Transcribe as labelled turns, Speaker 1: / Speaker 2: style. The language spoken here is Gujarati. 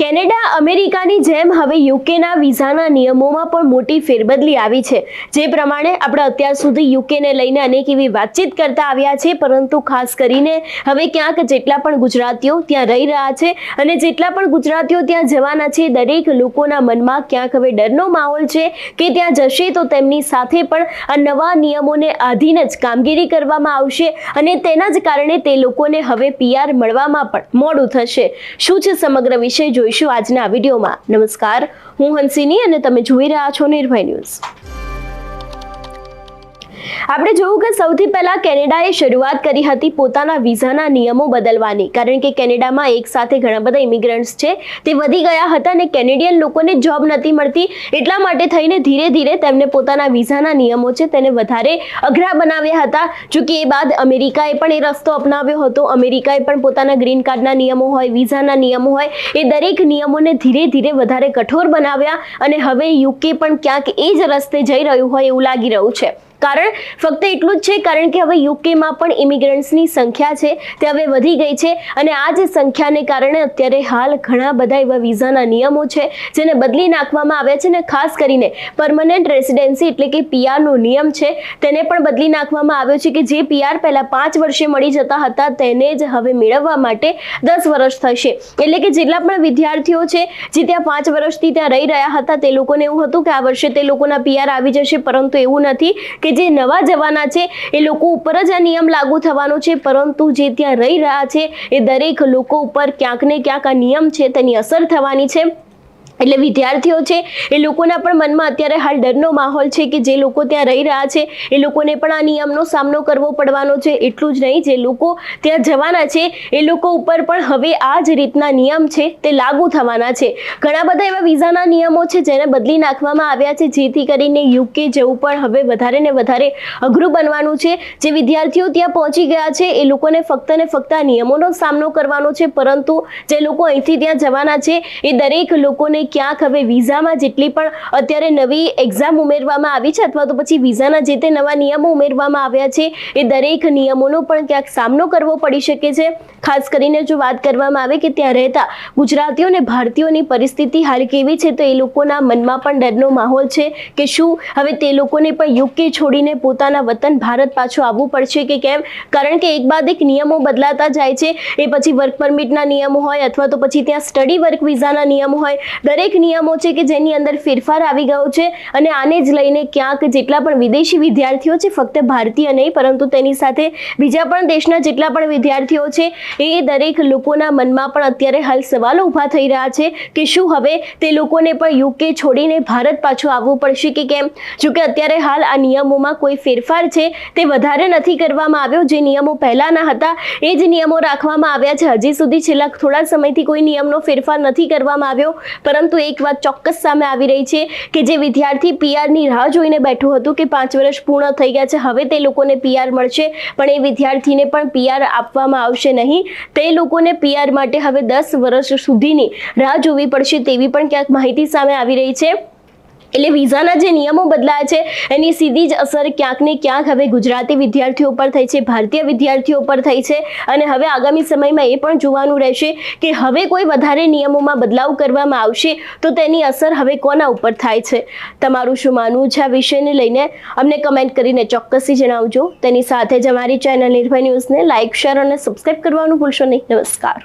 Speaker 1: કેનેડા અમેરિકાની જેમ હવે યુકેના વિઝાના નિયમોમાં પણ મોટી ફેરબદલી આવી છે। જે પ્રમાણે આપણે અત્યાર સુધી યુકેને લઈને અનેક એવી વાતચીત કરતા આવ્યા છે, પરંતુ ખાસ કરીને હવે ક્યાંક જેટલા પણ ગુજરાતીઓ ત્યાં રહી રહ્યા છે અને જેટલા પણ ગુજરાતીઓ ત્યાં જવાના છે, દરેક લોકોના મનમાં ક્યાંક હવે ડરનો માહોલ છે કે ત્યાં જશે તો તેમની સાથે પણ આ નવા નિયમોને આધીન જ કામગીરી કરવામાં આવશે અને તેના જ કારણે તે લોકોને હવે પીઆર મળવામાં પણ મોડું થશે। શું છે સમગ્ર વિષય જોઈશું આજના આ વિડીયોમાં। નમસ્કાર, હું હંસિની અને તમે જોઈ રહ્યા છો નિર્ભય ન્યૂઝ। આપણે જોયું કે સૌથી પહેલા કેનેડાએ શરૂઆત કરી હતી પોતાના વિઝાના નિયમો બદલવાની, કારણ કે કેનેડામાં એક સાથે ઘણા બધા ઇમિગ્રન્ટ્સ છે તે વધી ગયા હતા અને કેનેડિયન લોકોને જોબ નથી મળતી, એટલા માટે થઈને ધીરે ધીરે તેમને પોતાના વિઝાના નિયમો છે તેને વધારે અઘરા બનાવ્યા હતા। જો કે એ બાદ અમેરિકાએ પણ એ રસ્તો અપનાવ્યો હતો। અમેરિકાએ પણ પોતાના ગ્રીન કાર્ડના નિયમો હોય, વિઝાના નિયમો હોય, એ દરેક નિયમોને ધીરે ધીરે વધારે કઠોર બનાવ્યા અને હવે યુકે પણ ક્યાંક એ જ રસ્તે જઈ રહ્યું હોય એવું લાગી રહ્યું છે। કારણ ફક્ત એટલું જ છે, કારણ કે હવે યુકેમાં પણ ઇમિગ્રન્ટ્સની સંખ્યા છે તે હવે વધી ગઈ છે અને આ જ સંખ્યાને કારણે અત્યારે હાલ ઘણા બધા એવા વિઝાના નિયમો છે જેને બદલી નાખવામાં આવ્યા છે અને ખાસ કરીને પરમનન્ટ રેસિડેન્સી એટલે કે પીઆરનો નિયમ છે તેને પણ બદલી નાખવામાં આવ્યો છે કે જે પીઆર પહેલા 5 વર્ષે મળી જતા હતા તેને જ હવે મેળવવા માટે 10 વર્ષ થશે। એટલે કે જેટલા પણ વિદ્યાર્થીઓ છે જે ત્યાં 5 વર્ષથી ત્યાં રહી રહ્યા હતા તે લોકોને એવું હતું કે આ વર્ષે તે લોકોના પીઆર આવી જશે, પરંતુ એવું નથી કે જે નવા જવાના છે એ લોકો ઉપર જ આ નિયમ લાગુ થવાનો છે, પરંતુ જે ત્યાં રહી રહ્યા છે એ દરેક લોકો ઉપર ક્યાંક ને ક્યાંક આ નિયમ છે તેની અસર થવાની છે। એટલે વિદ્યાર્થીઓ છે એ લોકોના પણ મનમાં અત્યારે હાલ ડરનો માહોલ છે કે જે લોકો ત્યાં રહી રહ્યા છે એ લોકોને પણ આ નિયમનો સામનો કરવો પડવાનો છે। એટલું જ નહીં, જે લોકો ત્યાં જવાના છે એ લોકો ઉપર પણ હવે આ જ રીતના નિયમ છે તે લાગુ થવાના છે। ઘણા બધા એવા વિઝાના નિયમો છે જેને બદલી નાખવામાં આવ્યા છે જેથી કરીને યુકે જવું પણ હવે વધારે ને વધારે અઘરું બનવાનું છે। જે વિદ્યાર્થીઓ ત્યાં પહોંચી ગયા છે એ લોકોને ફક્ત ને ફક્ત આ નિયમોનો સામનો કરવાનો છે, પરંતુ જે લોકો અહીંથી ત્યાં જવાના છે એ દરેક લોકોને ક્યાંક હવે વિઝામાં જેટલી પણ અત્યારે નવી એક્ઝામ ઉમેરવામાં આવી છે અથવા તો પછી વિઝાના જે તે નવા નિયમો ઉમેરવામાં આવ્યા છે એ દરેક નિયમોનો પણ ક્યાંક સામનો કરવો પડી શકે છે। ખાસ કરીને જો વાત કરવામાં આવે કે ત્યાં રહેતા ગુજરાતીઓ અને ભારતીયોની પરિસ્થિતિ હાલ કેવી છે, તો એ લોકોના મનમાં પણ ડરનો માહોલ છે કે શું હવે તે લોકોને પણ યુકે છોડીને પોતાના વતન ભારત પાછું આવવું પડશે કે કેમ, કારણ કે એક બાદ એક નિયમો બદલાતા જાય છે। એ પછી વર્ક પરમિટના નિયમો હોય અથવા તો પછી ત્યાં સ્ટડી વર્ક વિઝાના નિયમો હોય, દરેક નિયમો છે કે જેની અંદર ફેરફાર આવી ગયો છે અને આને જ લઈને ક્યાંક જેટલા પણ વિદેશી વિદ્યાર્થીઓ છે, ફક્ત ભારતીય નહીં પરંતુ તેની સાથે બીજા પણ દેશના જેટલા પણ વિદ્યાર્થીઓ છે એ દરેક લોકોના મનમાં પણ અત્યારે હાલ સવાલો ઊભા થઈ રહ્યા છે કે શું હવે તે લોકોને પણ યુકે છોડીને ભારત પાછું આવવું પડશે કે કેમ। જો કે અત્યારે હાલ આ નિયમોમાં કોઈ ફેરફાર છે તે વધારે નથી કરવામાં આવ્યો, જે નિયમો પહેલાના હતા એ જ નિયમો રાખવામાં આવ્યા છે। હજી સુધી છેલ્લા થોડા સમયથી કોઈ નિયમનો ફેરફાર નથી કરવામાં આવ્યો, પરંતુ એક વાત ચોક્કસ સામે આવી રહી છે કે જે વિદ્યાર્થી પીઆરની રાહ જોઈને બેઠું હતું કે 5 વર્ષ પૂર્ણ થઈ ગયા છે, હવે તે લોકોને પીઆર મળશે, પણ એ વિદ્યાર્થીને પણ પીઆર આપવામાં આવશે નહીં। તે લોકોને પીઆર માટે હવે 10 વર્ષ સુધીની રાહ જોવી પડશે તેવી પણ ક્યાંક માહિતી સામે આવી રહી છે। એટલે વિઝાના જે નિયમો બદલાયા છે એની સીધી જ અસર ક્યાંક ને ક્યાંક હવે ગુજરાતી વિદ્યાર્થીઓ પર થઈ છે, ભારતીય વિદ્યાર્થીઓ પર થઈ છે અને હવે આગામી સમયમાં એ પણ જોવાનું રહેશે કે હવે કોઈ વધારે નિયમોમાં બદલાવ કરવામાં આવશે તો તેની અસર હવે કોના ઉપર થાય છે। તમારું શું માનવું છે આ વિષયને લઈને અમને કમેન્ટ કરીને ચોક્કસથી જણાવજો। તેની સાથે જ અમારી ચેનલ નિર્ભય ન્યૂઝને લાઇક, શેર અને સબસ્ક્રાઇબ કરવાનું ભૂલશો નહીં। નમસ્કાર।